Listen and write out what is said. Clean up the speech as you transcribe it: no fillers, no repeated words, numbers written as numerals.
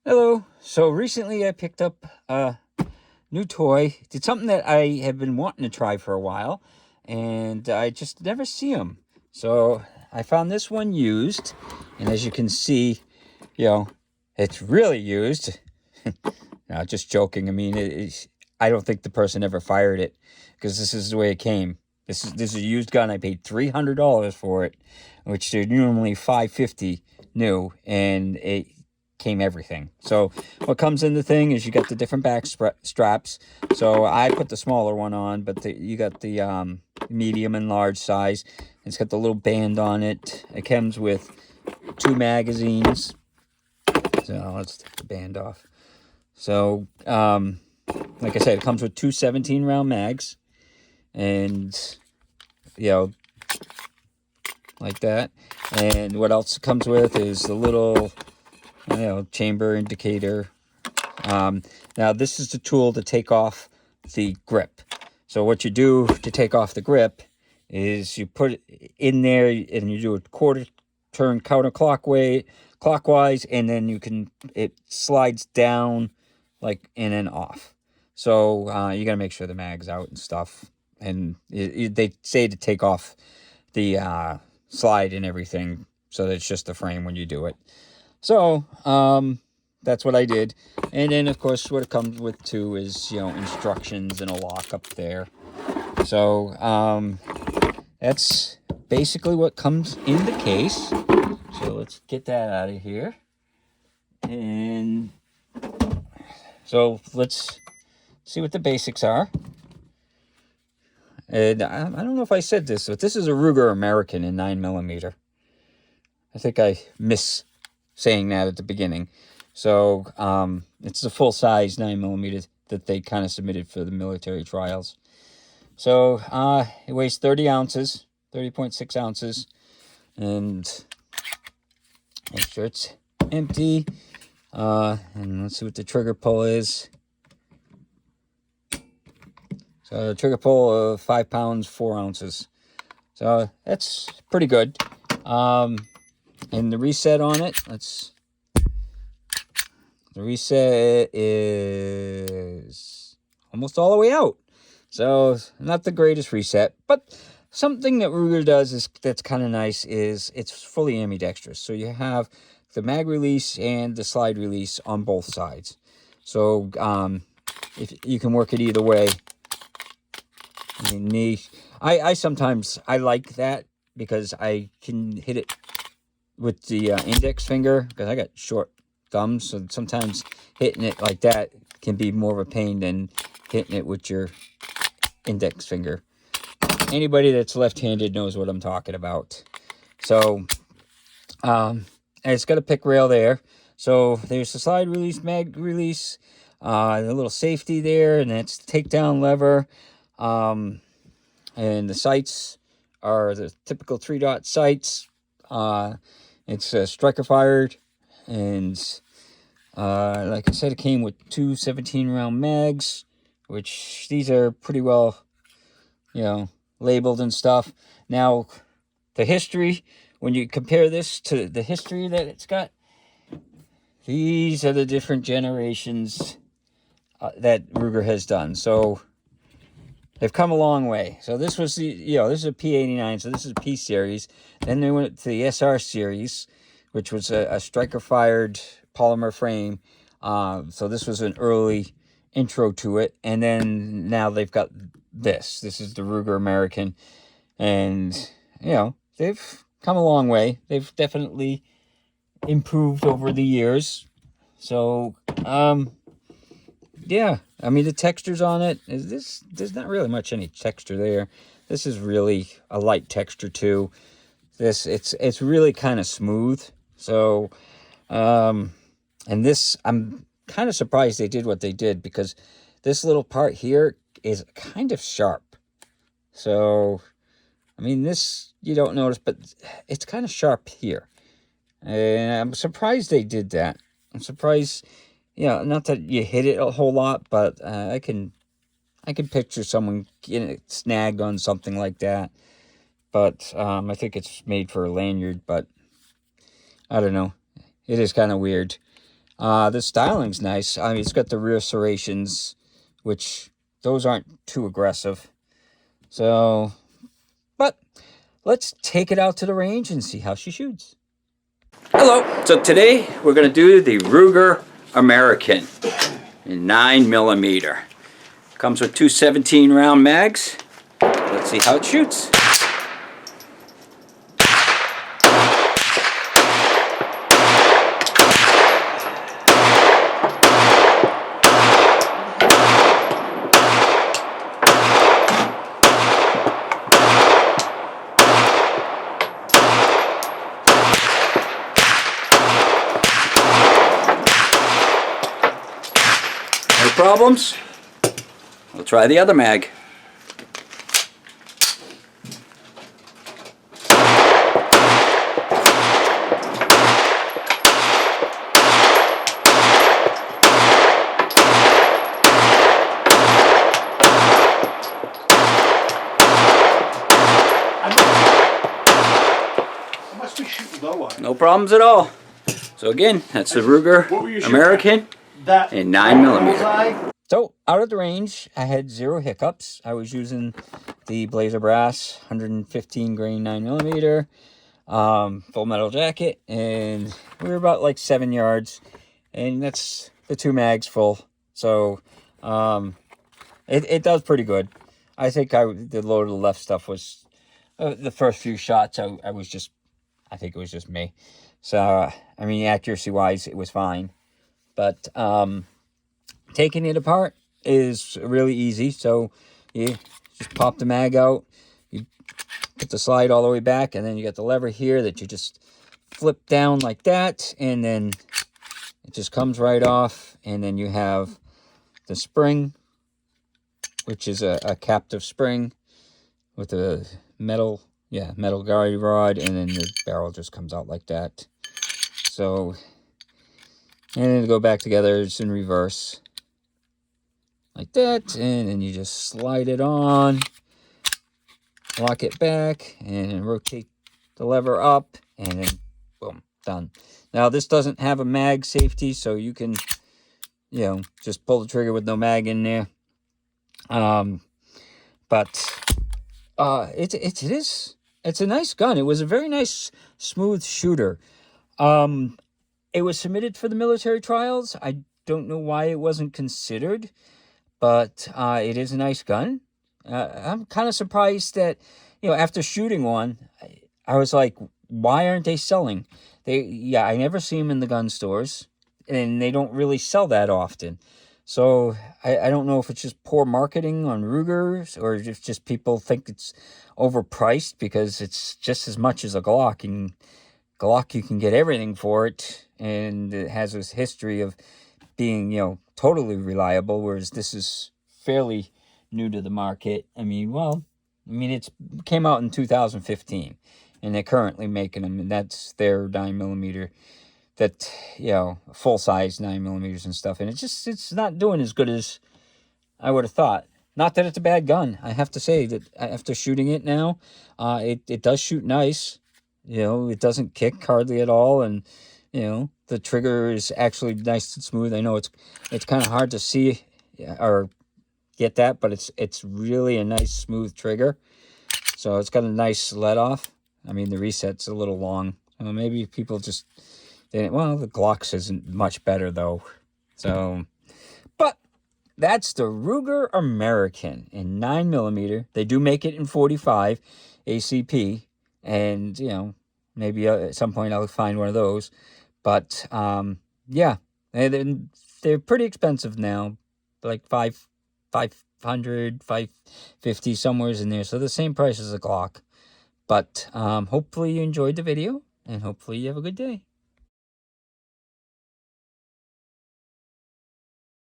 Hello. So recently I picked up a new toy. Did something that I have been wanting to try for a while, and I just never see them. So I found this one used, and as you can see, you know, it's really used. No, just joking. I mean, I don't think the person ever fired it because this is the way it came. This is a used gun. I paid $300 for it, which they're normally $550 new, and it came everything. So what comes in the thing is you got the different back straps. So I put the smaller one on, but you got the medium and large size. It's got the little band on it. It comes with 2 magazines. So let's take the band off. So, like I said, it comes with two 17-round mags, and, like that. And what else it comes with is the little, chamber indicator. Now, this is the tool to take off the grip. So what you do to take off the grip is you put it in there and you do a quarter turn clockwise, and then it slides down like in and off. So you got to make sure the mag's out and stuff. And they say to take off the slide and everything so that it's just the frame when you do it. So that's what I did. And then, of course, what it comes with, too, is, instructions and a lock up there. So that's basically what comes in the case. So let's get that out of here. And so let's see what the basics are. And I don't know if I said this, but this is a Ruger American in 9mm. I think I miss saying that at the beginning. So it's a full-size 9mm that they kind of submitted for the military trials. So it weighs 30 ounces, 30.6 ounces, and make sure it's empty. And let's see what the trigger pull is. So the trigger pull of 5 pounds, 4 ounces. So that's pretty good. And the reset on it, the reset is almost all the way out. So not the greatest reset, but something that Ruger does that's kind of nice is it's fully ambidextrous. So you have the mag release and the slide release on both sides. So if you can work it either way. I mean, I sometimes like that because I can hit it with the index finger because I got short thumbs, so sometimes hitting it like that can be more of a pain than hitting it with your index finger. Anybody that's left-handed knows what I'm talking about. So and it's got a pick rail there. So there's the slide release, mag release, the little safety there, and that's the takedown lever. And the sights are the typical 3-dot sights. It's striker fired, and like I said, it came with two 17-round mags, which these are pretty well, labeled and stuff. Now, the history, when you compare this to the history that it's got, these are the different generations that Ruger has done. So they've come a long way. So this was this is a P89, so this is a P series. Then they went to the SR series, which was a striker-fired polymer frame. So this was an early intro to it. And then now they've got this. This is the Ruger American. And, they've come a long way. They've definitely improved over the years. So, yeah, I mean, the textures on it, there's not really much any texture there. This is really a light texture too. It's really kind of smooth. So, and this, I'm kind of surprised they did what they did because this little part here is kind of sharp. So, I mean, this you don't notice, but it's kind of sharp here. And I'm surprised they did that. I'm surprised, not that you hit it a whole lot, but I can picture someone getting it snagged on something like that. But I think it's made for a lanyard, but I don't know. It is kind of weird. The styling's nice. I mean, it's got the rear serrations, which those aren't too aggressive. So, but let's take it out to the range and see how she shoots. Hello. So today we're going to do the Ruger American in 9mm. Comes with two 17-round mags. Let's see how it shoots. No problems? We'll try the other mag. No problems at all. So again, that's the Ruger American in 9mm. So out of the range, I had 0 hiccups. I was using the Blazer Brass 115 grain 9mm full metal jacket, and we were about like 7 yards, and that's the 2 mags full. So it does pretty good. I think the low to the left stuff was the first few shots. I think it was just me. So, I mean, accuracy-wise, it was fine. But taking it apart is really easy. So, you just pop the mag out. You put the slide all the way back. And then you got the lever here that you just flip down like that. And then it just comes right off. And then you have the spring, which is a captive spring with a metal guide rod, and then the barrel just comes out like that. So, and then go back together, it's in reverse, like that, and then you just slide it on, lock it back, and then rotate the lever up, and then boom, done. Now, this doesn't have a mag safety, so you can, just pull the trigger with no mag in there. But it's a nice gun. It was a very nice, smooth shooter. It was submitted for the military trials. I don't know why it wasn't considered, but it is a nice gun. I'm kind of surprised that, after shooting one, I was like, why aren't they selling? I never see them in the gun stores, and they don't really sell that often. So I don't know if it's just poor marketing on Ruger's, or if just people think it's overpriced because it's just as much as a Glock. And Glock, you can get everything for it, and it has this history of being, totally reliable, whereas this is fairly new to the market. It came out in 2015, and they're currently making them, and that's their 9mm. That, full-size 9mm and stuff, and it's not doing as good as I would have thought. Not that it's a bad gun. I have to say that after shooting it now, it does shoot nice. It doesn't kick hardly at all, and, the trigger is actually nice and smooth. I know it's kind of hard to see or get that, but it's really a nice, smooth trigger. So it's got a nice let-off. I mean, the reset's a little long. Maybe people just... Well, the Glocks isn't much better, though. So, but that's the Ruger American in 9mm. They do make it in 45 ACP. And, maybe at some point I'll find one of those. But, yeah, they're pretty expensive now. Like $500, $550, somewhere in there. So the same price as a Glock. But hopefully you enjoyed the video. And hopefully you have a good day.